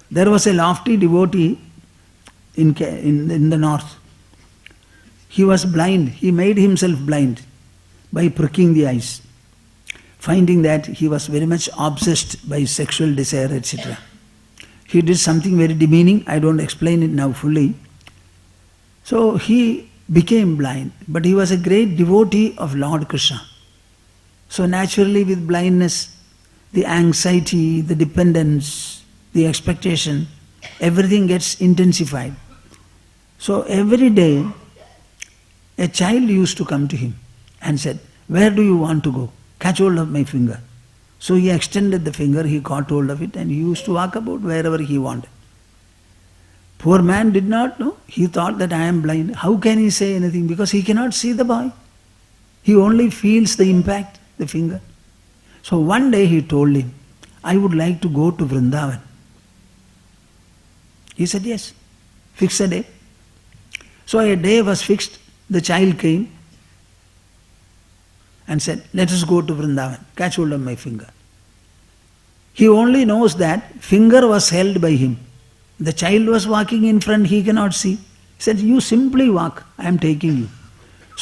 There was a lofty devotee in the north. He was blind. He made himself blind by pricking the eyes, finding that he was very much obsessed by sexual desire, etc. He did something very demeaning. I don't explain it now fully. So he became blind, but he was a great devotee of Lord Krishna. So naturally, with blindness, the anxiety, the dependence, the expectation, everything gets intensified. So every day, a child used to come to him and said, "Where do you want to go? Catch hold of my finger." So he extended the finger, he caught hold of it, and he used to walk about wherever he wanted. Poor man did not know. He thought that I am blind. How can he say anything? Because he cannot see the boy. He only feels the impact, the finger. So one day he told him, "I would like to go to Vrindavan." He said, "Yes, fix a day." So a day was fixed. The child came and said, "Let us go to Vrindavan. Catch hold of my finger." He only knows that finger was held by him. The child was walking in front, he cannot see. He said, "You simply walk, I am taking you."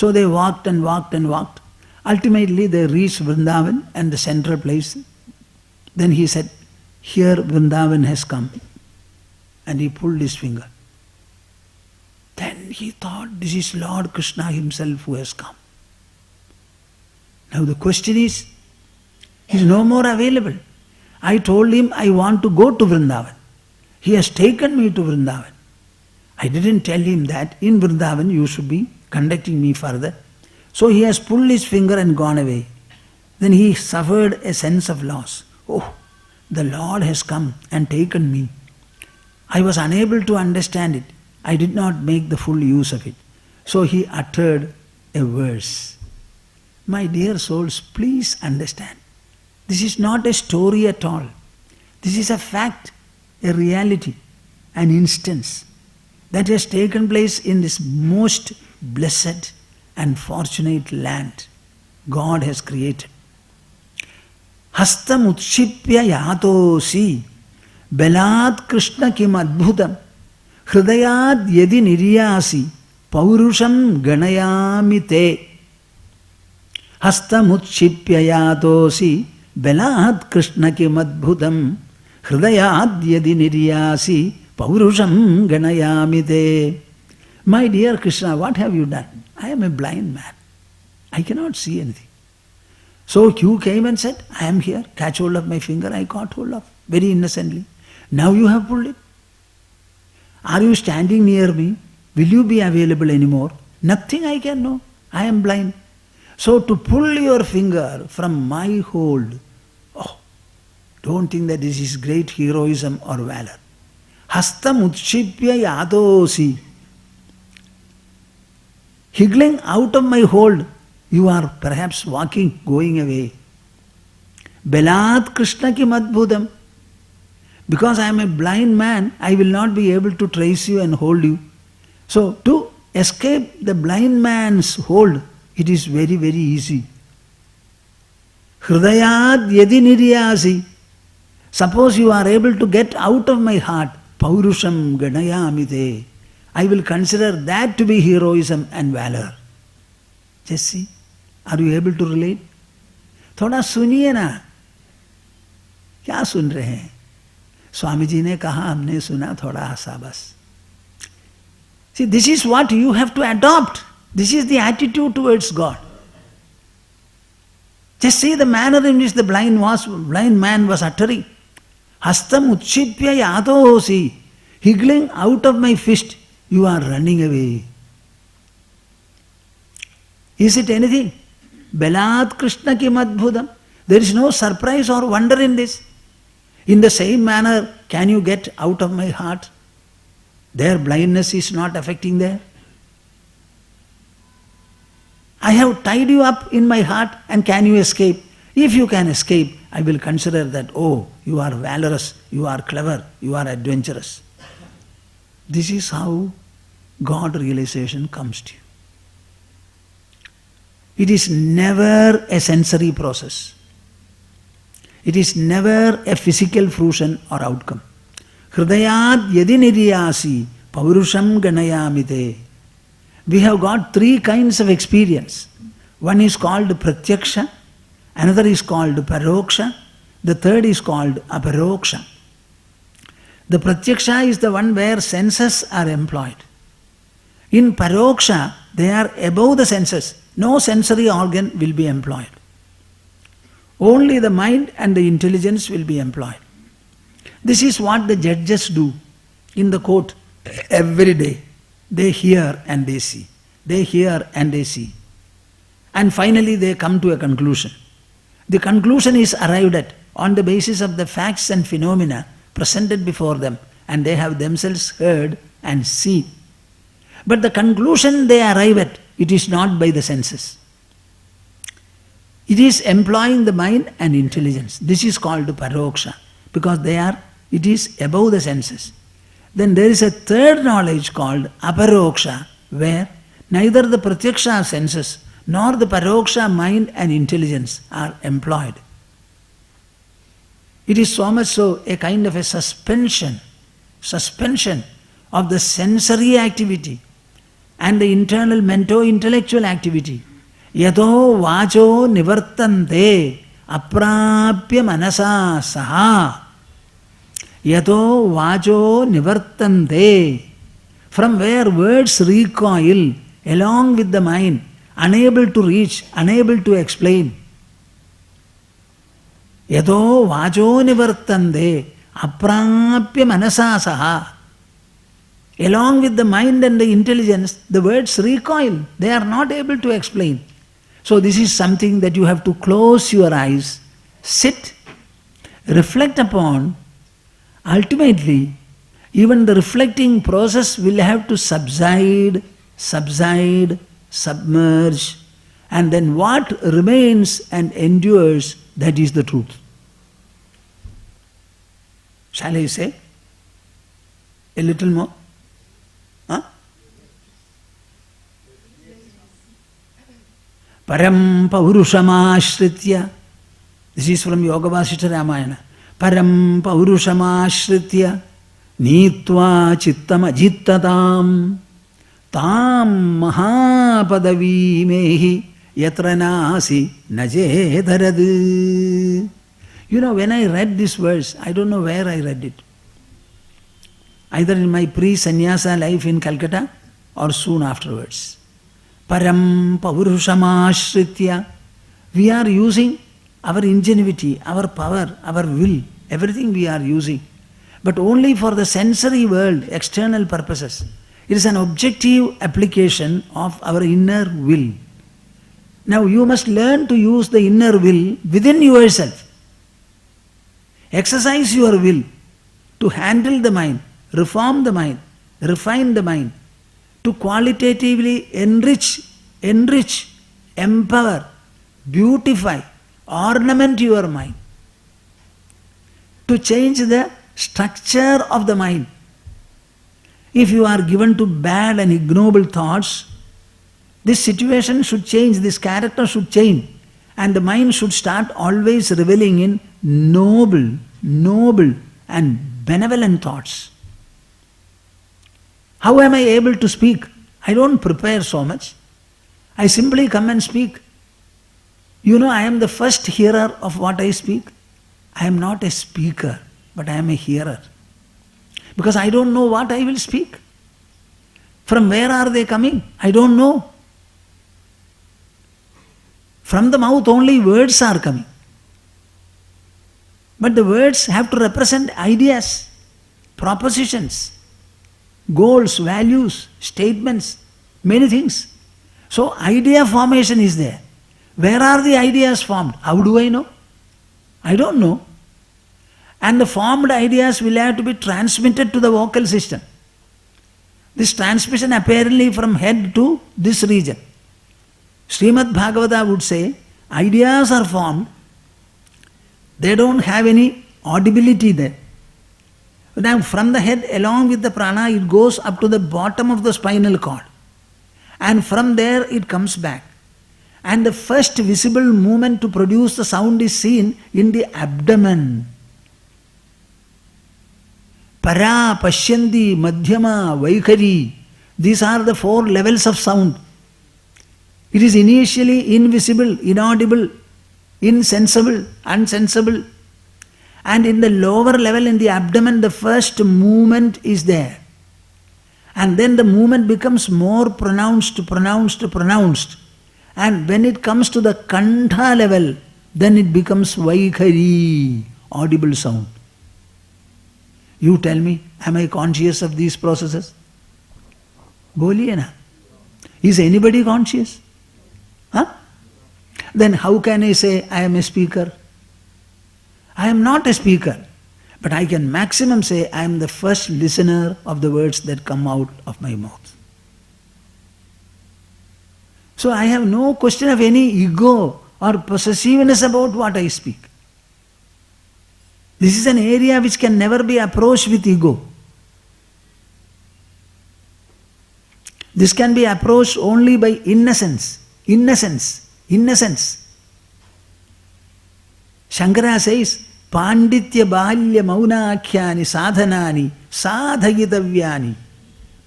So they walked and walked and walked. Ultimately they reached Vrindavan and the central place. Then he said, "Here Vrindavan has come." And he pulled his finger. Then he thought, this is Lord Krishna himself who has come. Now the question is, he is no more available. I told him I want to go to Vrindavan. He has taken me to Vrindavan. I didn't tell him that in Vrindavan you should be conducting me further. So he has pulled his finger and gone away. Then he suffered a sense of loss. Oh, the Lord has come and taken me. I was unable to understand it. I did not make the full use of it. So he uttered a verse. My dear souls, please understand. This is not a story at all. This is a fact, a reality, an instance that has taken place in this most blessed and fortunate land God has created. Hastam utshipya yatosi belat Krishna kim adbhutam hridayad yadi niryasi paurusham ganayami te. Hastam utshipya yatosi belat Krishna kim adbhutam hridayad yadi niryasi paurusham ganayami te. My dear Krishna, what have you done? I am a blind man. I cannot see anything. So you came and said, I am here, catch hold of my finger. I caught hold of, very innocently. Now you have pulled it. Are you standing near me? Will you be available anymore? Nothing I can know. I am blind. So to pull your finger from my hold, oh, don't think that this is great heroism or valor. Hastam utshipya yadosi. Higgling out of my hold, you are perhaps walking, going away. Belat Krishna ki madbhudam. Because I am a blind man, I will not be able to trace you and hold you. So to escape the blind man's hold, it is very, very easy. Hridayad yadi niryasi. Suppose you are able to get out of my heart, paurusham ganayamite. I will consider that to be heroism and valor. Just see, are you able to relate? थोड़ा सुनिए ना, क्या सुन रहे हैं? स्वामी जी ने कहा, हमने सुना, थोड़ा हंसा बस. See, this is what you have to adopt. This is the attitude towards God. Just see the manner in which the blind man was uttering. Hastam utshipya yadosi. Higgling out of my fist, you are running away. Is it anything? Belat Krishna ki madbhudam. There is no surprise or wonder in this. In the same manner, can you get out of my heart? Their blindness is not affecting there. I have tied you up in my heart, and can you escape? If you can escape, I will consider that, oh, you are valorous, you are clever, you are adventurous. This is how God realization comes to you. It is never a sensory process. It is never a physical fruition or outcome. Hridayat yadi niriyasi paurusham ganayamite. We have got three kinds of experience. One is called pratyaksha, another is called paroksha, the third is called aparoksha. The pratyaksha is the one where senses are employed. In paroksha, they are above the senses. No sensory organ will be employed. Only the mind and the intelligence will be employed. This is what the judges do in the court every day. They hear and they see. They hear and they see. And finally they come to a conclusion. The conclusion is arrived at on the basis of the facts and phenomena presented before them, and they have themselves heard and seen. But the conclusion they arrive at, it is not by the senses. It is employing the mind and intelligence. This is called paroksha, because it is above the senses. Then there is a third knowledge called aparoksha, where neither the pratyaksha senses nor the paroksha mind and intelligence are employed. It is so much so a kind of a suspension of the sensory activity and the internal mento-intellectual activity. Yato vacho nivartante aprapya manasa saha. Yato vacho nivartante. From where words recoil along with the mind, unable to reach, unable to explain. Yato vacho nivartante aprapya manasa saha. Along with the mind and the intelligence, the words recoil. They are not able to explain. So this is something that you have to close your eyes, sit, reflect upon. Ultimately, even the reflecting process will have to subside, submerge, and then what remains and endures, that is the truth. Shall I say a little more? Huh? Param paurushamashritya. This is from Yoga Vasishtha Ramayana. Param paurushamashritya nitva chittam ajittatam tam mahapadavi mehi yatra nasi najedharad. You know, when I read this verse, I don't know where I read it. Either in my pre-sannyasa life in Calcutta or soon afterwards. Param paurushamashritya. We are using our ingenuity, our power, our will, everything we are using, but only for the sensory world, external purposes. It is an objective application of our inner will. Now you must learn to use the inner will within yourself. Exercise your will to handle the mind, reform the mind, refine the mind, to qualitatively enrich, empower, beautify, ornament your mind, to change the structure of the mind. If you are given to bad and ignoble thoughts, this situation should change, this character should change, and the mind should start always reveling in noble and benevolent thoughts. How am I able to speak? I don't prepare so much. I simply come and speak. You know, I am the first hearer of what I speak. I am not a speaker, but I am a hearer. Because I don't know what I will speak. From where are they coming? I don't know. From the mouth only words are coming. But the words have to represent ideas, propositions, goals, values, statements, many things. So idea formation is there. Where are the ideas formed? How do I know? I don't know. And the formed ideas will have to be transmitted to the vocal system. This transmission apparently from head to this region. Srimad Bhagavata would say, ideas are formed, they don't have any audibility there. Now from the head along with the prana, it goes up to the bottom of the spinal cord. And from there it comes back. And the first visible movement to produce the sound is seen in the abdomen. Para, Pashyanti, Madhyama, Vaikari. These are the 4 levels of sound. It is initially invisible, inaudible, insensible, unsensible. And in the lower level, in the abdomen, the first movement is there. And then the movement becomes more pronounced. And when it comes to the Kantha level, then it becomes Vaikari, audible sound. You tell me, am I conscious of these processes? Boliye na. Is anybody conscious? Huh? Then how can I say I am a speaker? I am not a speaker, but I can maximum say I am the first listener of the words that come out of my mouth. So I have no question of any ego or possessiveness about what I speak. This is an area which can never be approached with ego. This can be approached only by innocence. Shankara says, Panditya Balya Maunakhyani Sadhanani Sadhayitavyani.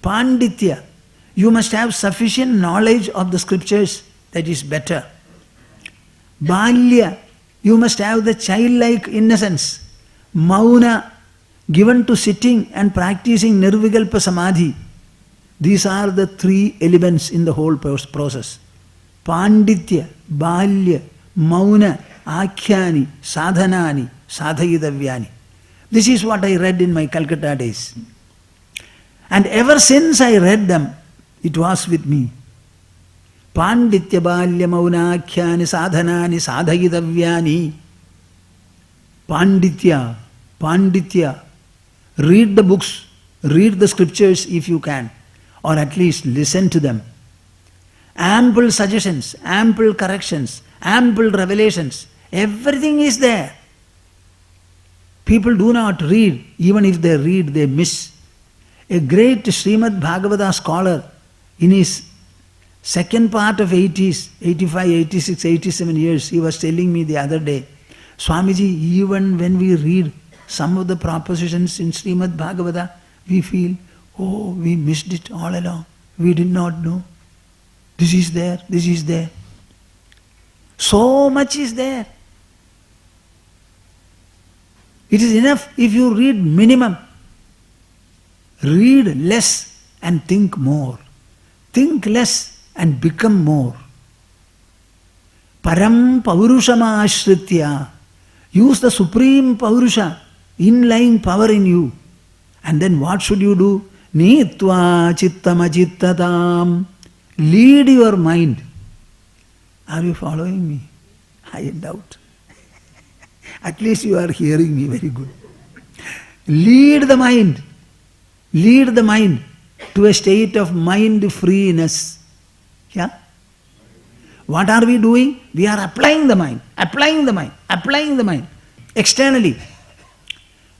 Panditya, you must have sufficient knowledge of the scriptures, that is better. Balya, you must have the childlike innocence. Mauna, given to sitting and practicing Nirvikalpa Samadhi. These are the 3 elements in the whole process. Panditya, Balya, Mauna, Akhyani, Sadhanani, Sadhayidavyani. This is what I read in my Calcutta days. And ever since I read them, it was with me. Panditya Balya Mauna Akhyani Sadhanani Sadhayidavyani. Panditya. Read the books, read the scriptures if you can, or at least listen to them. Ample suggestions, ample corrections, ample revelations. Everything is there. People do not read. Even if they read, they miss. A great Srimad Bhagavata scholar in his second part of 80s, 85, 86, 87 years, he was telling me the other day, Swamiji, even when we read some of the propositions in Srimad Bhagavata, we feel, oh, we missed it all along. We did not know. This is there, this is there. So much is there. It is enough if you read minimum. Read less and think more. Think less and become more. Param Paurushama Ashritya. Use the supreme Paurusha, inlying power in you. And then what should you do? Nitva chittamachittatam. Lead your mind. Are you following me? I doubt. At least you are hearing me very good. Lead the mind. Lead the mind to a state of mind freeness. Yeah? What are we doing? We are applying the mind externally.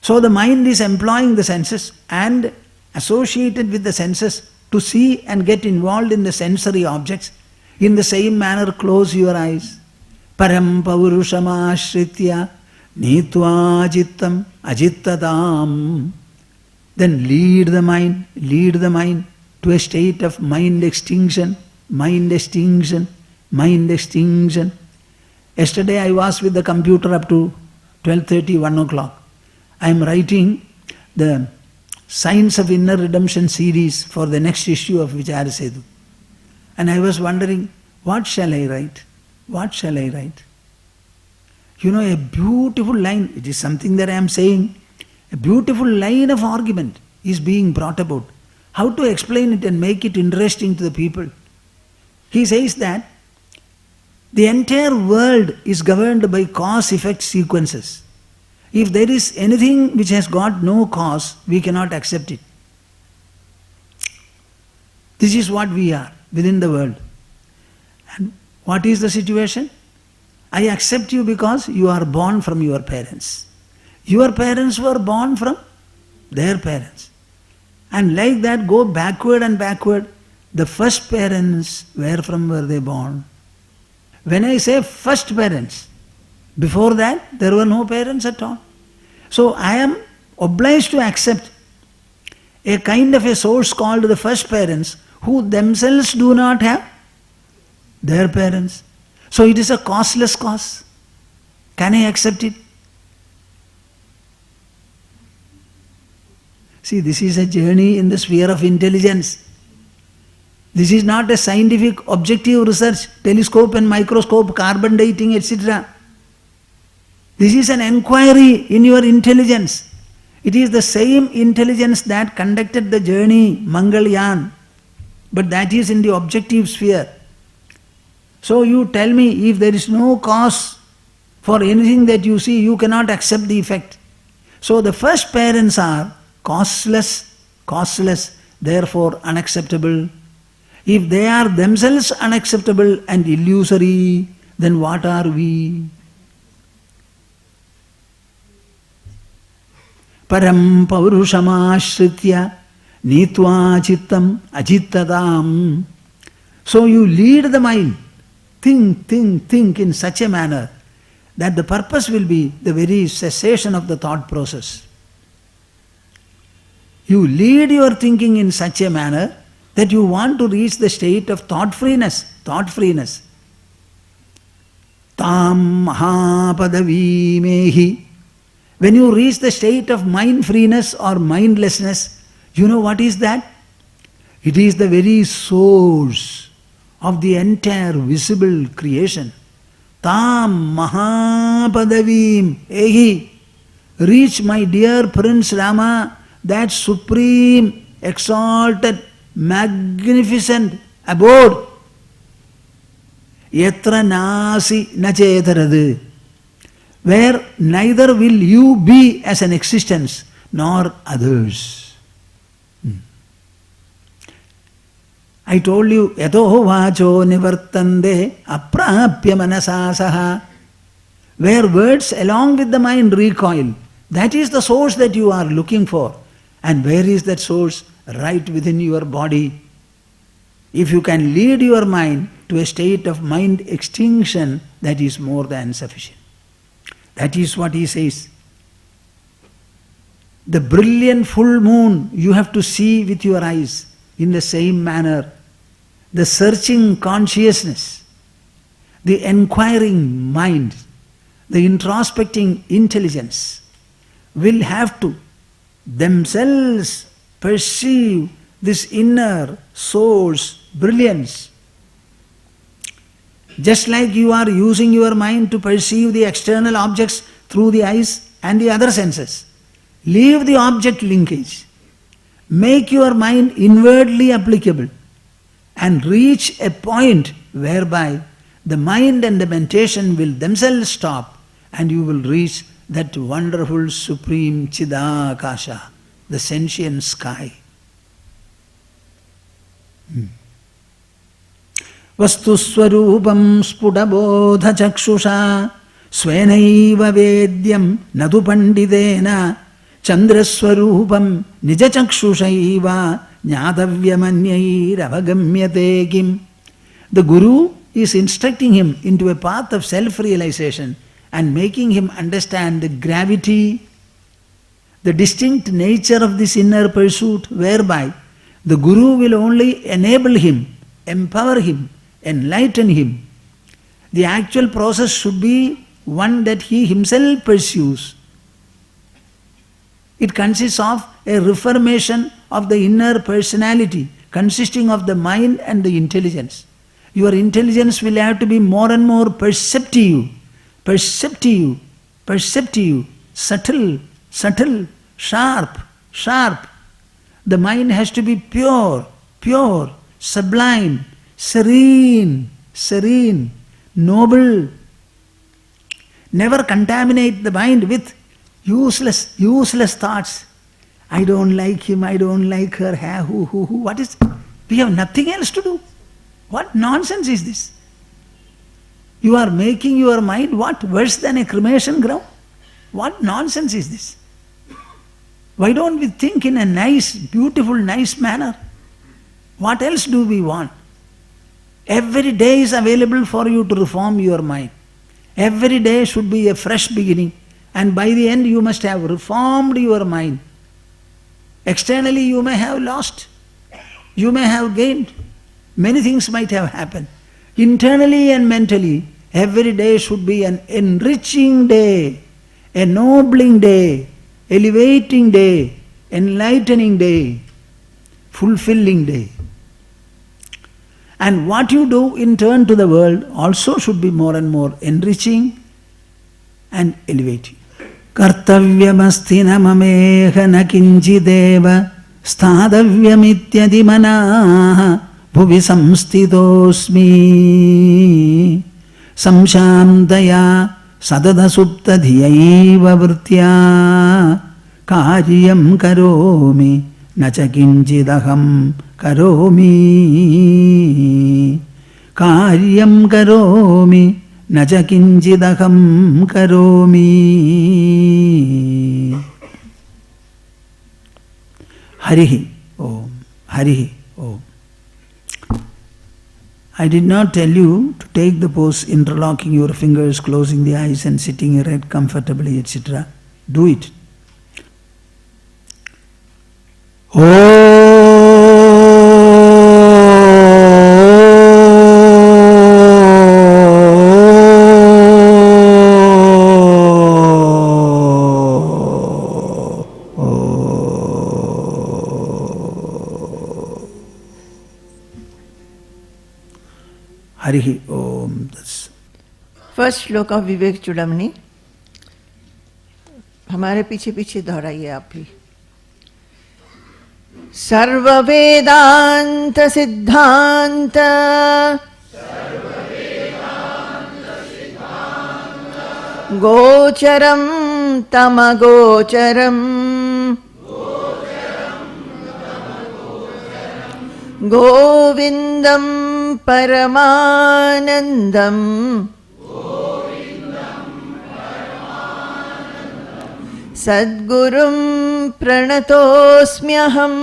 So the mind is employing the senses and associated with the senses to see and get involved in the sensory objects. In the same manner, close your eyes. Param Paurushama Ashritya Nitva Jittam Ajittadam. Then lead the mind to a state of mind extinction. Yesterday I was with the computer up to 12:30, 1 o'clock. I am writing the Science of Inner Redemption series for the next issue of Vicharasetu. And I was wondering, what shall I write? What shall I write? You know, a beautiful line, it is something that I am saying, a beautiful line of argument is being brought about. How to explain it and make it interesting to the people? He says that the entire world is governed by cause-effect sequences. If there is anything which has got no cause, we cannot accept it. This is what we are within the world. And what is the situation? I accept you because you are born from your parents. Your parents were born from their parents. And like that, go backward and backward. The first parents, where from were they born? When I say first parents, before that there were no parents at all. So I am obliged to accept a kind of a source called the first parents, who themselves do not have their parents. So it is a causeless cause. Can I accept it? See, this is a journey in the sphere of intelligence. This is not a scientific objective research, telescope and microscope, carbon dating, etc. This is an inquiry in your intelligence. It is the same intelligence that conducted the journey, Mangalyaan, but that is in the objective sphere. So you tell me, if there is no cause for anything that you see, you cannot accept the effect. So the first parents are causeless, therefore unacceptable. If they are themselves unacceptable and illusory, then what are we? Param paurushamaashritya nitva chittam ajittadam. So you lead the mind, think in such a manner that the purpose will be the very cessation of the thought process. You lead your thinking in such a manner that you want to reach the state of thought freeness. Tam mahapadavi mehi. When you reach the state of mind freeness or mindlessness, you know what is that? It is the very source of the entire visible creation. Tam mahapadavim ehi. Reach, my dear Prince Rama, that supreme, exalted, magnificent abode. Yatra nasi nachetaradu. Where neither will you be as an existence nor others. I told you, yato vacho nivartande aprapya manasasaha. Where words along with the mind recoil, that is the source that you are looking for. And where is that source? Right within your body. If you can lead your mind to a state of mind extinction, that is more than sufficient. That is what he says. The brilliant full moon you have to see with your eyes in the same manner. The searching consciousness, the enquiring mind, the introspecting intelligence will have to themselves perceive this inner source brilliance. Just like you are using your mind to perceive the external objects through the eyes and the other senses. Leave the object linkage. Make your mind inwardly applicable and reach a point whereby the mind and the mentation will themselves stop and you will reach that wonderful supreme Chidakasha, the sentient sky. Vastuswarupam spudabodha chakshusha svenaiva vedyam nadu pandidena chandraswarupam nija chakshushaiva jnatavyamanyairavagammyate kim. The Guru is instructing him into a path of self-realization and making him understand the gravity, the distinct nature of this inner pursuit, whereby the Guru will only enable him, empower him, enlighten him. The actual process should be one that he himself pursues. It consists of a reformation of the inner personality, consisting of the mind and the intelligence. Your intelligence will have to be more and more perceptive, subtle, sharp. The mind has to be pure, sublime, serene, noble. Never contaminate the mind with useless thoughts. I don't like him, I don't like her, who, what is? We have nothing else to do. What nonsense is this? You are making your mind what? Worse than a cremation ground? What nonsense is this? Why don't we think in a nice, beautiful, nice manner? What else do we want? Every day is available for you to reform your mind. Every day should be a fresh beginning. And by the end you must have reformed your mind. Externally you may have lost, you may have gained, many things might have happened. Internally and mentally, every day should be an enriching day, a ennobling day, elevating day, enlightening day, fulfilling day. And what you do in turn to the world also should be more and more enriching and elevating. Kartavyamasti namameha na kinchideva sthadavyamityadimanaha bhuvi samstitosmi samshantaya sadada supta dhiyaiva vritya karyam karomi nacha kinchidaham karomi karyam karomi nacha kinchidaham karomi. Harihi Om, Harihi Om. I did not tell you to take the pose interlocking your fingers, closing the eyes and sitting erect comfortably, etc. Do it. Harihi Om. First श्लोक of विवेक चूड़ामणि. हमारे पीछे पीछे दोहराइए आप भी. सर्व वेदांत सिद्धांत गोचरम तमगोचरम गोविंदम परमानंदम सद्गुरुं प्रणतोऽस्म्यहम्.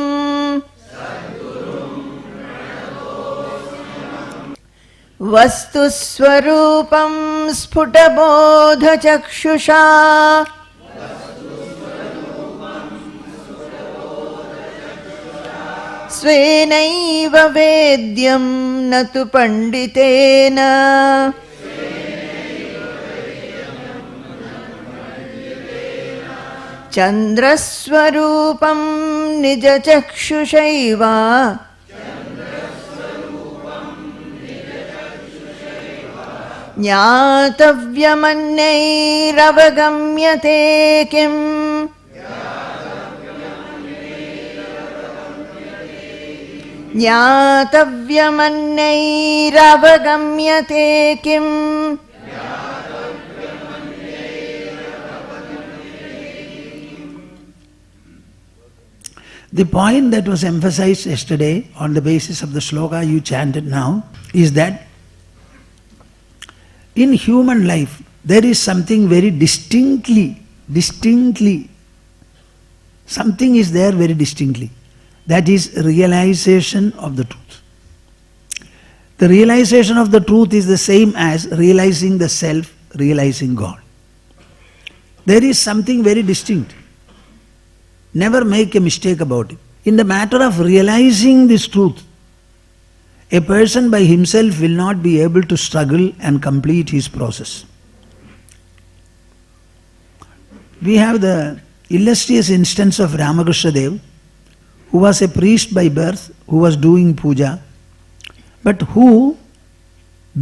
वस्तुस्वरूपं स्फुटबोधचक्षुषा स्वेनैव वेद्यं न तु पण्डितेन चन्द्रस्वरूपं निजचक्षुषैव ज्ञातव्यमन्यैरवगम्यते किम्. ज्ञातव्यमन्यैरवगम्यते किम्. The point that was emphasized yesterday on the basis of the sloka you chanted now is that in human life there is something very distinctly, something is there very distinctly. That is realization of the truth. The realization of the truth is the same as realizing the self, realizing God. There is something very distinct. Never make a mistake about it. In the matter of realizing this truth, a person by himself will not be able to struggle and complete his process. We have the illustrious instance of Ramakrishna Dev, who was a priest by birth, who was doing puja, but who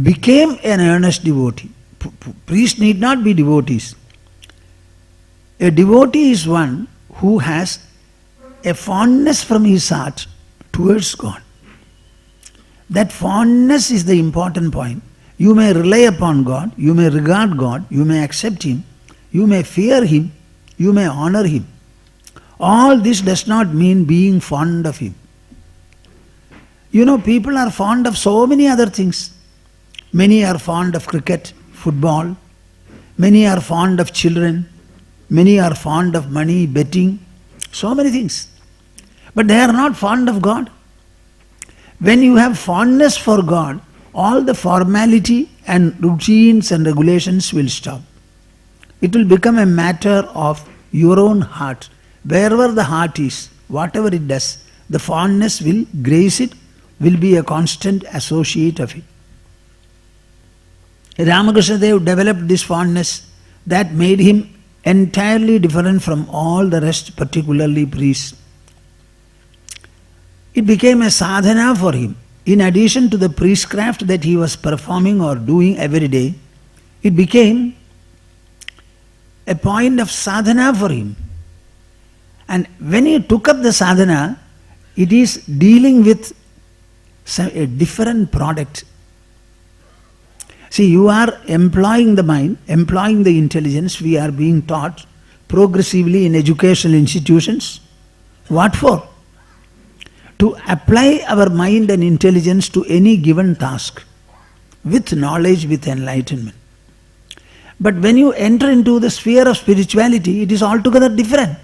became an earnest devotee. Priests need not be devotees. A devotee is one who has a fondness from his heart towards God. That fondness is the important point. You may rely upon God, you may regard God, you may accept Him, you may fear Him, you may honor Him. All this does not mean being fond of Him. You know, people are fond of so many other things. Many are fond of cricket, football. Many are fond of children. Many are fond of money, betting. So many things. But they are not fond of God. When you have fondness for God, all the formality and routines and regulations will stop. It will become a matter of your own heart. Wherever the heart is, whatever it does, the fondness will grace it, will be a constant associate of it. Ramakrishna Dev developed this fondness that made him entirely different from all the rest, particularly priests. It became a sadhana for him. In addition to the priestcraft that he was performing or doing every day, it became a point of sadhana for him. And when he took up the sadhana, it is dealing with a different product. See, you are employing the mind, employing the intelligence. We are being taught progressively in educational institutions. What for? To apply our mind and intelligence to any given task with knowledge, with enlightenment. But when you enter into the sphere of spirituality, it is altogether different.